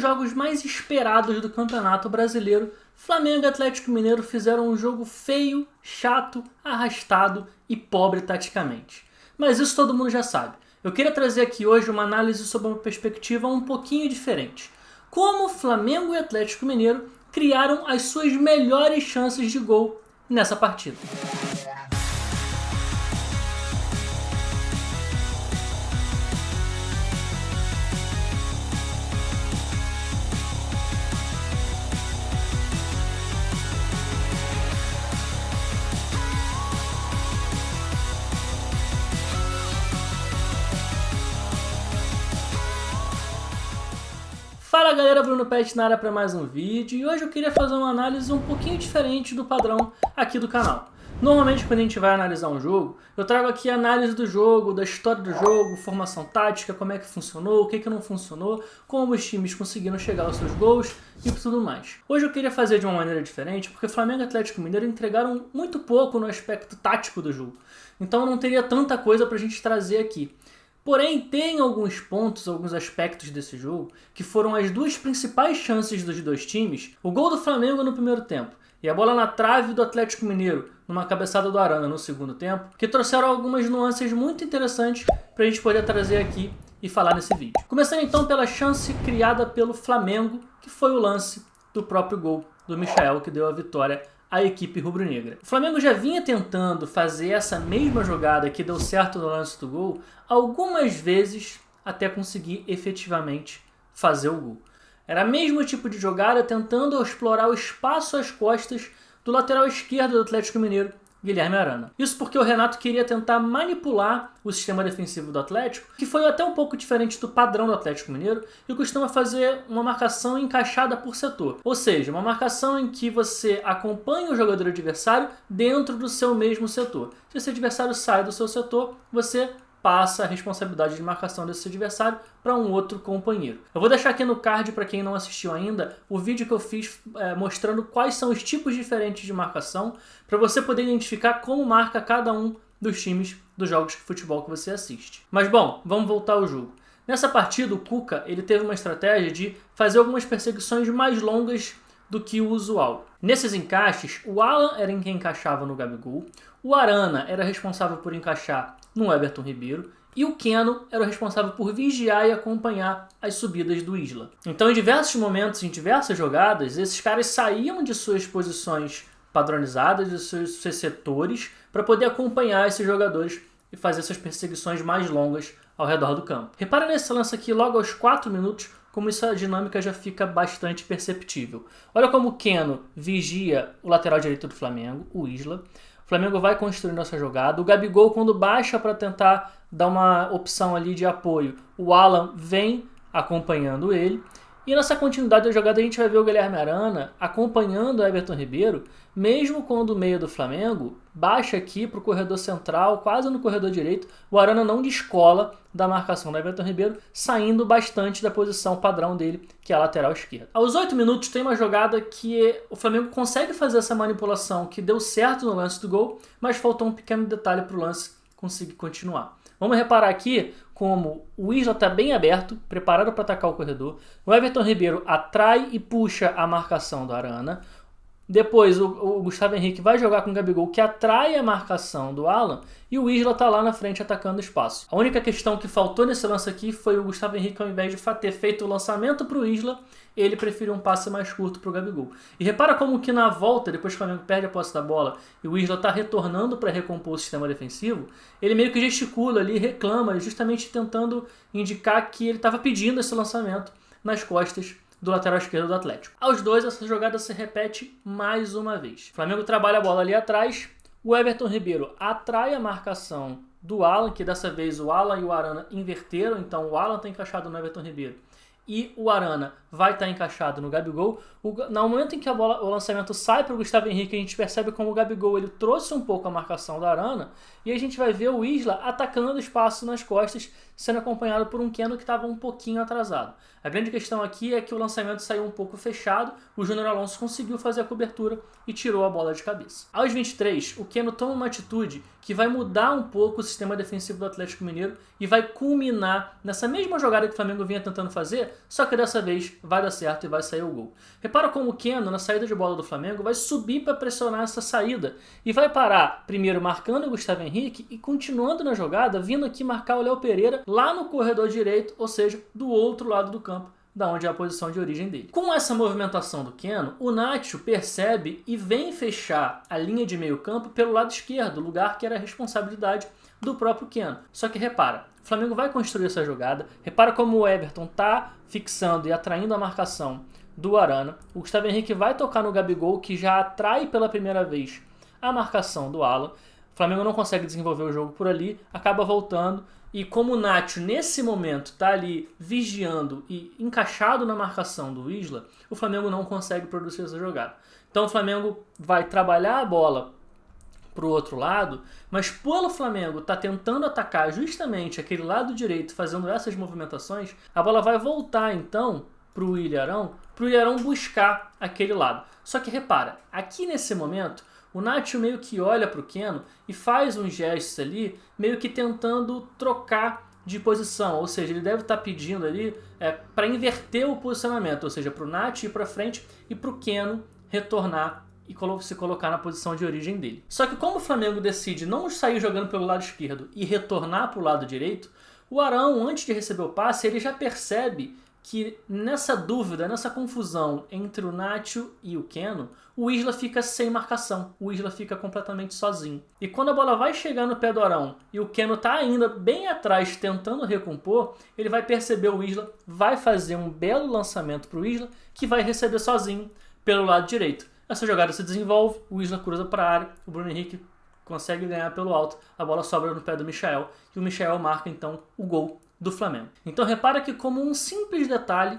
dos jogos mais esperados do Campeonato Brasileiro, Flamengo e Atlético Mineiro fizeram um jogo feio, chato, arrastado e pobre taticamente. Mas isso todo mundo já sabe. Eu queria trazer aqui hoje uma análise sob uma perspectiva um pouquinho diferente. Como Flamengo e Atlético Mineiro criaram as suas melhores chances de gol nessa partida. Fala galera, Bruno Pet na área para mais um vídeo e hoje eu queria fazer uma análise um pouquinho diferente do padrão aqui do canal. Normalmente quando a gente vai analisar um jogo, eu trago aqui a análise do jogo, da história do jogo, formação tática, como é que funcionou, o que não funcionou, como os times conseguiram chegar aos seus gols e tudo mais. Hoje eu queria fazer de uma maneira diferente porque Flamengo e Atlético Mineiro entregaram muito pouco no aspecto tático do jogo. Então não teria tanta coisa pra gente trazer aqui. Porém, tem alguns pontos, alguns aspectos desse jogo que foram as duas principais chances dos dois times. O gol do Flamengo no primeiro tempo e a bola na trave do Atlético Mineiro numa cabeçada do Arana no segundo tempo, que trouxeram algumas nuances muito interessantes para a gente poder trazer aqui e falar nesse vídeo. Começando então pela chance criada pelo Flamengo, que foi o lance do próprio gol do Michael, que deu a vitória à equipe rubro-negra. O Flamengo já vinha tentando fazer essa mesma jogada que deu certo no lance do gol algumas vezes até conseguir efetivamente fazer o gol. Era o mesmo tipo de jogada tentando explorar o espaço às costas do lateral esquerdo do Atlético Mineiro, Guilherme Arana. Isso porque o Renato queria tentar manipular o sistema defensivo do Atlético, que foi até um pouco diferente do padrão do Atlético Mineiro, e costuma fazer uma marcação encaixada por setor. Ou seja, uma marcação em que você acompanha o jogador adversário dentro do seu mesmo setor. Se esse adversário sai do seu setor, você passa a responsabilidade de marcação desse adversário para um outro companheiro. Eu vou deixar aqui no card, para quem não assistiu ainda, o vídeo que eu fiz mostrando quais são os tipos diferentes de marcação, para você poder identificar como marca cada um dos times dos jogos de futebol que você assiste. Mas bom, vamos voltar ao jogo. Nessa partida, o Cuca ele teve uma estratégia de fazer algumas perseguições mais longas do que o usual. Nesses encaixes, o Alan era quem encaixava no Gabigol, o Arana era responsável por encaixar no Everton Ribeiro e o Keno era o responsável por vigiar e acompanhar as subidas do Isla. Então, em diversos momentos, em diversas jogadas, esses caras saíam de suas posições padronizadas, de seus setores, para poder acompanhar esses jogadores e fazer essas perseguições mais longas ao redor do campo. Repara nesse lance aqui, logo aos 4 minutos, como essa dinâmica já fica bastante perceptível. Olha como o Keno vigia o lateral direito do Flamengo, o Isla. O Flamengo vai construindo essa jogada. O Gabigol, quando baixa para tentar dar uma opção ali de apoio, o Alan vem acompanhando ele. E nessa continuidade da jogada a gente vai ver o Guilherme Arana acompanhando o Everton Ribeiro, mesmo quando o meio do Flamengo baixa aqui para o corredor central, quase no corredor direito, o Arana não descola da marcação do Everton Ribeiro, saindo bastante da posição padrão dele, que é a lateral esquerda. Aos 8 minutos tem uma jogada que o Flamengo consegue fazer essa manipulação que deu certo no lance do gol, mas faltou um pequeno detalhe para o lance conseguir continuar. Vamos reparar aqui como o Isla está bem aberto, preparado para atacar o corredor. O Everton Ribeiro atrai e puxa a marcação do Arana. Depois o Gustavo Henrique vai jogar com o Gabigol, que atrai a marcação do Alan, e o Isla está lá na frente atacando o espaço. A única questão que faltou nesse lance aqui foi o Gustavo Henrique, ao invés de ter feito o lançamento para o Isla, ele preferiu um passe mais curto para o Gabigol. E repara como que na volta, depois que o Flamengo perde a posse da bola e o Isla está retornando para recompor o sistema defensivo, ele meio que gesticula ali, reclama, justamente tentando indicar que ele estava pedindo esse lançamento nas costas do lateral esquerdo do Atlético. Aos 2, essa jogada se repete mais uma vez. O Flamengo trabalha a bola ali atrás, o Everton Ribeiro atrai a marcação do Alan, que dessa vez o Alan e o Arana inverteram, então o Alan está encaixado no Everton Ribeiro e o Arana vai estar encaixado no Gabigol. No momento em que o lançamento sai para o Gustavo Henrique, a gente percebe como o Gabigol ele trouxe um pouco a marcação da Arana, e a gente vai ver o Isla atacando o espaço nas costas, sendo acompanhado por um Keno que estava um pouquinho atrasado. A grande questão aqui é que o lançamento saiu um pouco fechado, o Júnior Alonso conseguiu fazer a cobertura e tirou a bola de cabeça. Aos 23, o Keno toma uma atitude que vai mudar um pouco o sistema defensivo do Atlético Mineiro e vai culminar nessa mesma jogada que o Flamengo vinha tentando fazer, só que dessa vez vai dar certo e vai sair o gol. Repara como o Keno, na saída de bola do Flamengo, vai subir para pressionar essa saída e vai parar primeiro marcando o Gustavo Henrique e continuando na jogada, vindo aqui marcar o Léo Pereira lá no corredor direito, ou seja, do outro lado do campo, da onde é a posição de origem dele. Com essa movimentação do Keno, o Nacho percebe e vem fechar a linha de meio campo pelo lado esquerdo, lugar que era a responsabilidade do próprio Keno. Só que repara, o Flamengo vai construir essa jogada, repara como o Everton está fixando e atraindo a marcação do Arana, o Gustavo Henrique vai tocar no Gabigol, que já atrai pela primeira vez a marcação do Alan. O Flamengo não consegue desenvolver o jogo por ali, acaba voltando. E como o Nacho, nesse momento, está ali vigiando e encaixado na marcação do Isla, o Flamengo não consegue produzir essa jogada. Então o Flamengo vai trabalhar a bola para o outro lado, mas pelo Flamengo estar tentando atacar justamente aquele lado direito, fazendo essas movimentações, a bola vai voltar então para o Ilharão buscar aquele lado. Só que repara, aqui nesse momento, o Nacho meio que olha para o Keno e faz uns gestos ali, meio que tentando trocar de posição, ou seja, ele deve estar pedindo ali para inverter o posicionamento, ou seja, para o Nacho ir para frente e para o Keno retornar e se colocar na posição de origem dele. Só que como o Flamengo decide não sair jogando pelo lado esquerdo e retornar para o lado direito, o Arão, antes de receber o passe, ele já percebe que nessa dúvida, nessa confusão entre o Nacho e o Keno, o Isla fica sem marcação, o Isla fica completamente sozinho. E quando a bola vai chegar no pé do Arão e o Keno está ainda bem atrás tentando recompor, ele vai perceber o Isla, vai fazer um belo lançamento para o Isla, que vai receber sozinho pelo lado direito. Essa jogada se desenvolve, o Isla cruza para a área, o Bruno Henrique consegue ganhar pelo alto, a bola sobra no pé do Michael e o Michael marca então o gol do Flamengo. Então repara que como um simples detalhe,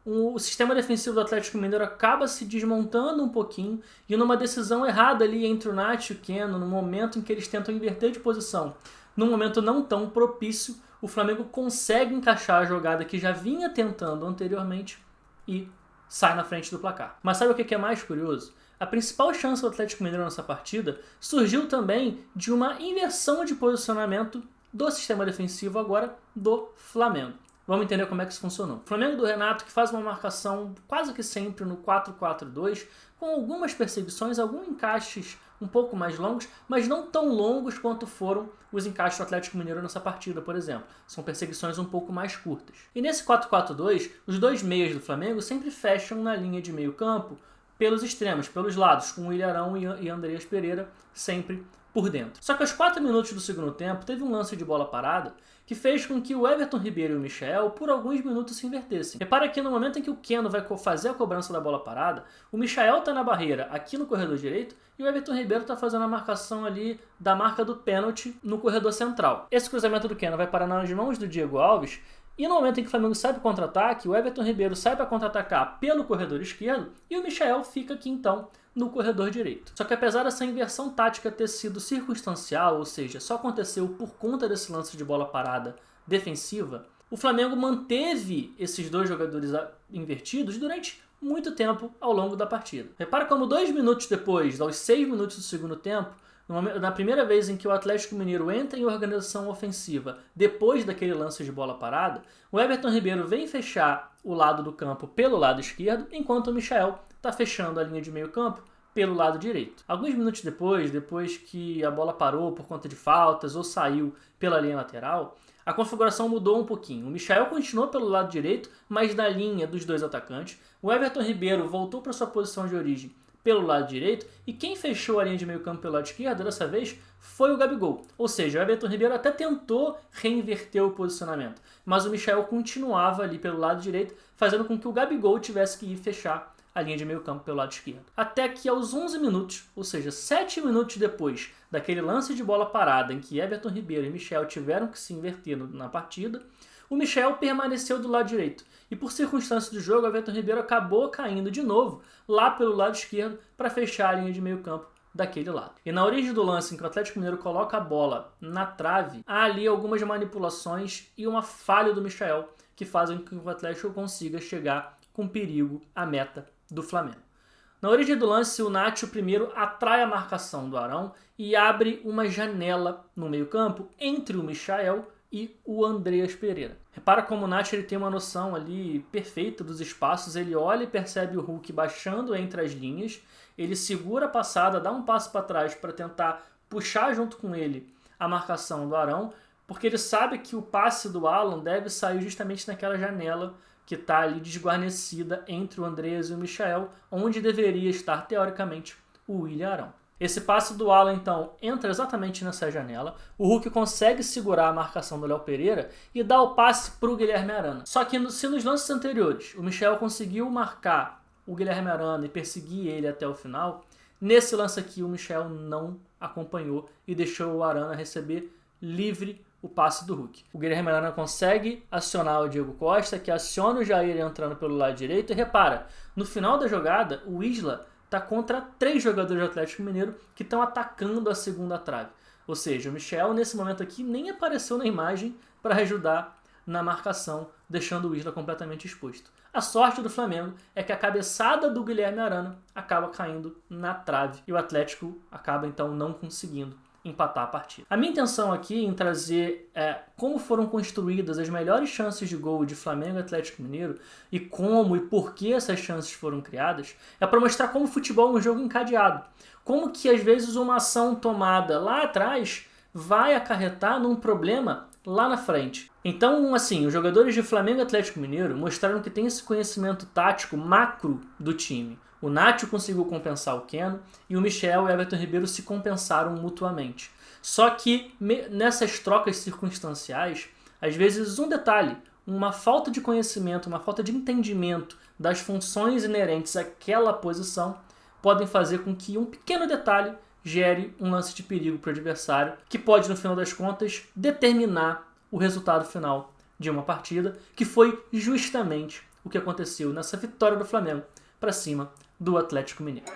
o sistema defensivo do Atlético Mineiro acaba se desmontando um pouquinho e numa decisão errada ali entre o Nacho e o Keno, no momento em que eles tentam inverter de posição, num momento não tão propício, o Flamengo consegue encaixar a jogada que já vinha tentando anteriormente e sai na frente do placar. Mas sabe o que é mais curioso? A principal chance do Atlético Mineiro nessa partida surgiu também de uma inversão de posicionamento do sistema defensivo agora do Flamengo. Vamos entender como é que isso funcionou. O Flamengo do Renato, que faz uma marcação quase que sempre no 4-4-2, com algumas perseguições, alguns encaixes um pouco mais longos, mas não tão longos quanto foram os encaixes do Atlético Mineiro nessa partida, por exemplo. São perseguições um pouco mais curtas. E nesse 4-4-2, os dois meias do Flamengo sempre fecham na linha de meio campo pelos extremos, pelos lados, com o Ilharão e Andreas Pereira sempre por dentro. Só que aos 4 minutos do segundo tempo, teve um lance de bola parada que fez com que o Everton Ribeiro e o Michael por alguns minutos se invertessem. Repara que no momento em que o Keno vai fazer a cobrança da bola parada, o Michael está na barreira aqui no corredor direito e o Everton Ribeiro está fazendo a marcação ali da marca do pênalti no corredor central. Esse cruzamento do Keno vai parar nas mãos do Diego Alves e no momento em que o Flamengo sai para o contra-ataque, o Everton Ribeiro sai para contra-atacar pelo corredor esquerdo e o Michael fica aqui então no corredor direito. Só que apesar dessa inversão tática ter sido circunstancial, ou seja, só aconteceu por conta desse lance de bola parada defensiva, o Flamengo manteve esses dois jogadores invertidos durante muito tempo ao longo da partida. Repara como 2 minutos depois, aos 6 minutos do segundo tempo, na primeira vez em que o Atlético Mineiro entra em organização ofensiva depois daquele lance de bola parada, o Everton Ribeiro vem fechar o lado do campo pelo lado esquerdo, enquanto o Michael está fechando a linha de meio campo pelo lado direito. Alguns minutos depois que a bola parou por conta de faltas ou saiu pela linha lateral, a configuração mudou um pouquinho. O Michael continuou pelo lado direito, mas na linha dos dois atacantes. O Everton Ribeiro voltou para sua posição de origem pelo lado direito e quem fechou a linha de meio campo pelo lado esquerdo dessa vez foi o Gabigol. Ou seja, o Everton Ribeiro até tentou reinverter o posicionamento, mas o Michael continuava ali pelo lado direito, fazendo com que o Gabigol tivesse que ir fechar a linha de meio campo pelo lado esquerdo. Até que aos 11 minutos, ou seja, 7 minutos depois daquele lance de bola parada em que Everton Ribeiro e Michael tiveram que se inverter na partida, o Michael permaneceu do lado direito. E por circunstâncias do jogo, o Everton Ribeiro acabou caindo de novo lá pelo lado esquerdo para fechar a linha de meio campo daquele lado. E na origem do lance em que o Atlético Mineiro coloca a bola na trave, há ali algumas manipulações e uma falha do Michael, que fazem com que o Atlético consiga chegar com perigo à meta do Flamengo. Na origem do lance, o Nacho primeiro atrai a marcação do Arão e abre uma janela no meio-campo entre o Michael e o Andreas Pereira. Repara como o Nacho ele tem uma noção ali perfeita dos espaços, ele olha e percebe o Hulk baixando entre as linhas, ele segura a passada, dá um passo para trás para tentar puxar junto com ele a marcação do Arão, porque ele sabe que o passe do Alan deve sair justamente naquela janela que está ali desguarnecida entre o Andreas e o Michael, onde deveria estar, teoricamente, o William Arão. Esse passe do Alan, então, entra exatamente nessa janela, o Hulk consegue segurar a marcação do Léo Pereira e dá o passe para o Guilherme Arana. Só que se nos lances anteriores o Michael conseguiu marcar o Guilherme Arana e perseguir ele até o final, nesse lance aqui o Michael não acompanhou e deixou o Arana receber livre o passe do Hulk. O Guilherme Arana consegue acionar o Diego Costa, que aciona o Jair entrando pelo lado direito. E repara, no final da jogada, o Isla está contra 3 jogadores do Atlético Mineiro que estão atacando a segunda trave. Ou seja, o Michel, nesse momento aqui, nem apareceu na imagem para ajudar na marcação, deixando o Isla completamente exposto. A sorte do Flamengo é que a cabeçada do Guilherme Arana acaba caindo na trave e o Atlético acaba, então, não conseguindo empatar a partida. A minha intenção aqui em trazer como foram construídas as melhores chances de gol de Flamengo e Atlético Mineiro e como e por que essas chances foram criadas é para mostrar como o futebol é um jogo encadeado. Como que às vezes uma ação tomada lá atrás vai acarretar num problema lá na frente. Então, assim, os jogadores de Flamengo e Atlético Mineiro mostraram que tem esse conhecimento tático macro do time. O Nacho conseguiu compensar o Keno e o Michel e o Everton Ribeiro se compensaram mutuamente. Só que nessas trocas circunstanciais, às vezes um detalhe, uma falta de conhecimento, uma falta de entendimento das funções inerentes àquela posição podem fazer com que um pequeno detalhe gere um lance de perigo para o adversário, que pode, no final das contas, determinar o resultado final de uma partida, que foi justamente o que aconteceu nessa vitória do Flamengo para cima do Atlético Mineiro.